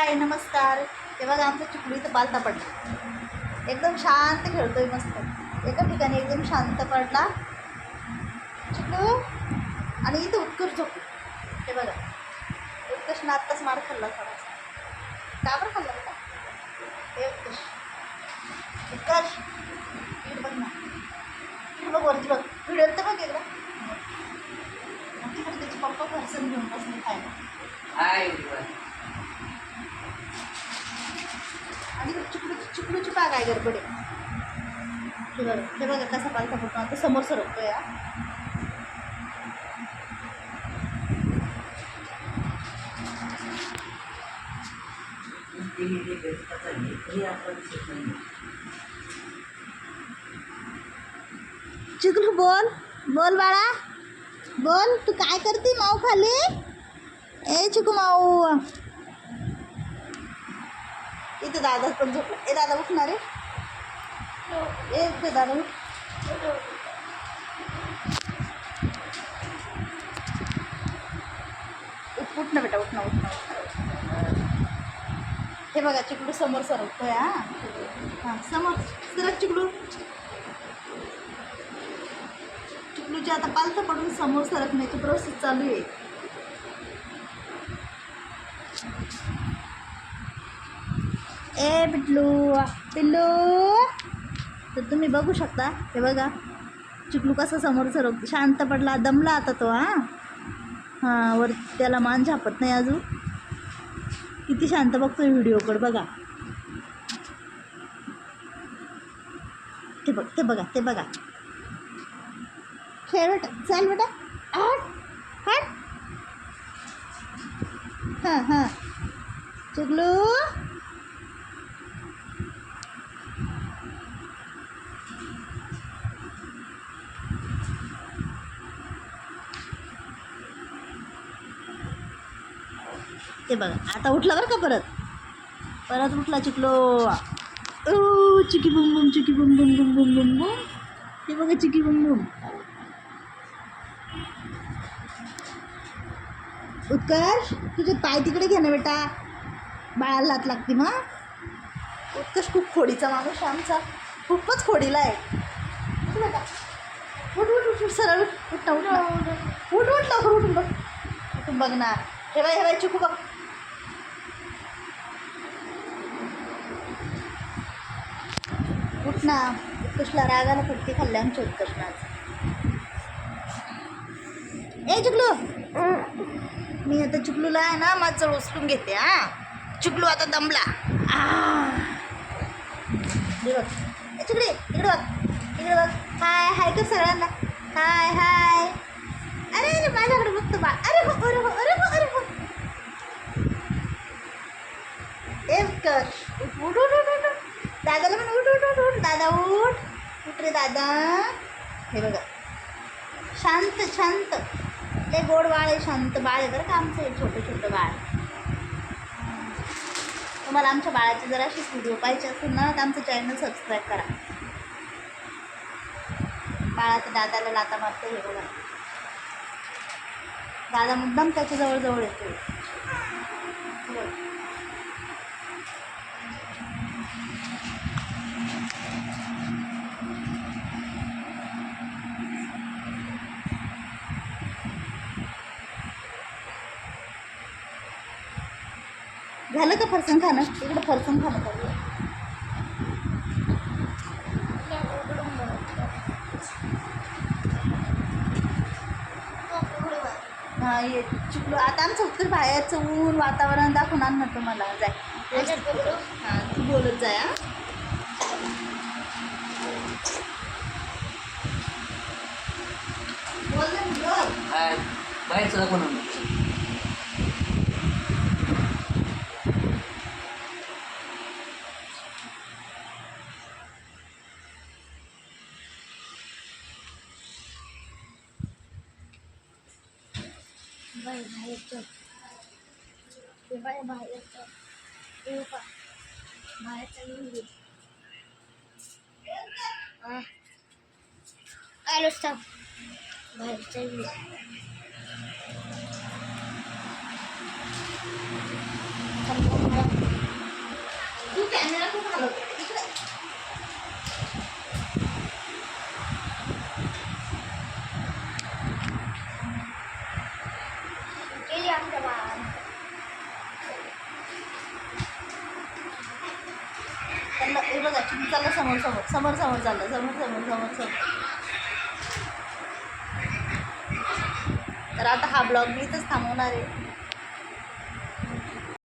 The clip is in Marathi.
हाय नमस्कार. हे बघा आमचा चिकलू इथं पालथा पडला. एकदम शांत खेळतोय मस्त. एका ठिकाणी एकदम शांत पडला चिकलू आणि इथं उत्कर्ष झोपलो. हे बघा उत्कर्षनं आत्ताच मार खाल्ला थोडासा. का बरं खाल्ला बेटा? हे उत्कर्ष उत्कर्ष इकडे बघ ना, इकडे बघ वरती बघ. व्हिडिओ तर बघ एकदा. तिकडे त्याचे पप्पा फरसन घेऊन बसले खायला. आणि चिकलूची बाग आहे गडबडे. हे बघा कसा पालथा पडतो. आता समोर सरकतो या. चिकलू बोल बोल बाळा बोल. तू काय करते माऊ खाली? ए चिकू माऊ. इथे दादा पण झोपला. ए दादा उठणार आहे. ए ते दादा उठ. उठ ना बेटा उठ ना. हे बघा चिकलू समोर सरकतोय. हां समोर सरक चिकलू. चिकलूची आता पालथा पडून समोर सरकण्याची प्रोसेस चालू आहे. ए पिल्लू तर तुम्ही बघू शकता. हे बघा चिकलू कसा समोर सरकतो. शांत पडला, दमला आता तो. हां वर त्याला मान झापत नाही अजून. किती शांत बघतोय व्हिडिओकडे बघा. ते बघा. खेळ बेटा. चाल बेटा. हट. हां चिकलू. ते बघा आता उठला बरं का. परत उठला चिकलो. चिकी बुम बुम चिकी बुम बुम बुम बुम बुम बुम. ते बघा चिकी बुम बुम. उत्कर्ष तुझे पाय तिकडे घे ना बेटा. बाळाला हात लागते मग. उत्कर्ष खूप खोडीचा माणूस आमचा. खूपच खोडीला आहे बेटा. उठ सरळ उठ लवकर उठून बघ. उठून बघ ना. हे बाय चिकू बघ. उठ ना. उत्कर्षला रागाला फटके खाल्ले आमच्या उत्कर्षणाच. ए चिकलू मी आता चिकलूला आहे ना माझं उचलून घेते. चिकलू आता दमला. बघ चिकडे इकडे बघ. हाय कर सगळ्यांना. हाय. अरे माझ्याकडे बघतो बा. अरे हो. ए उत्कर्ष उठ. दादाला पण उठ. दादा उठ रे दादा. हे बघा शांत ते गोड बाळ आहे. शांत बाळ आहे बरं का आमचं हे छोटं बाळ. तुम्हाला आमच्या बाळाचे जर असेच व्हिडिओ पाहिजे असेल ना तर आमचं चॅनल सबस्क्राईब करा. बाळाचं दादाला लाता मारतो. हे बघा दादा मुद्दाम त्याच्या जवळ येतो. झालं का फरसाण खाणं? इकडं फरसाण खाणं चालू. हां ये चिकलू. आता आमचं उत्तर बाहेरचं ऊन वातावरण दाखवून आणणार तुम्हाला. जाय हां तू बोलत जाय. बाहेरचं दाखवून बाहेरचं बाहेरचं तू कॅमेरा खूप हलवतो इकडे. गेली आमच्या बाळ. त्यांना हे बघा चिमणी चाललं समोर समोर समोर समोर चाललं समोर समोर समोर समोर. तर आता हा ब्लॉग मी इथंच थांबवणार आहे.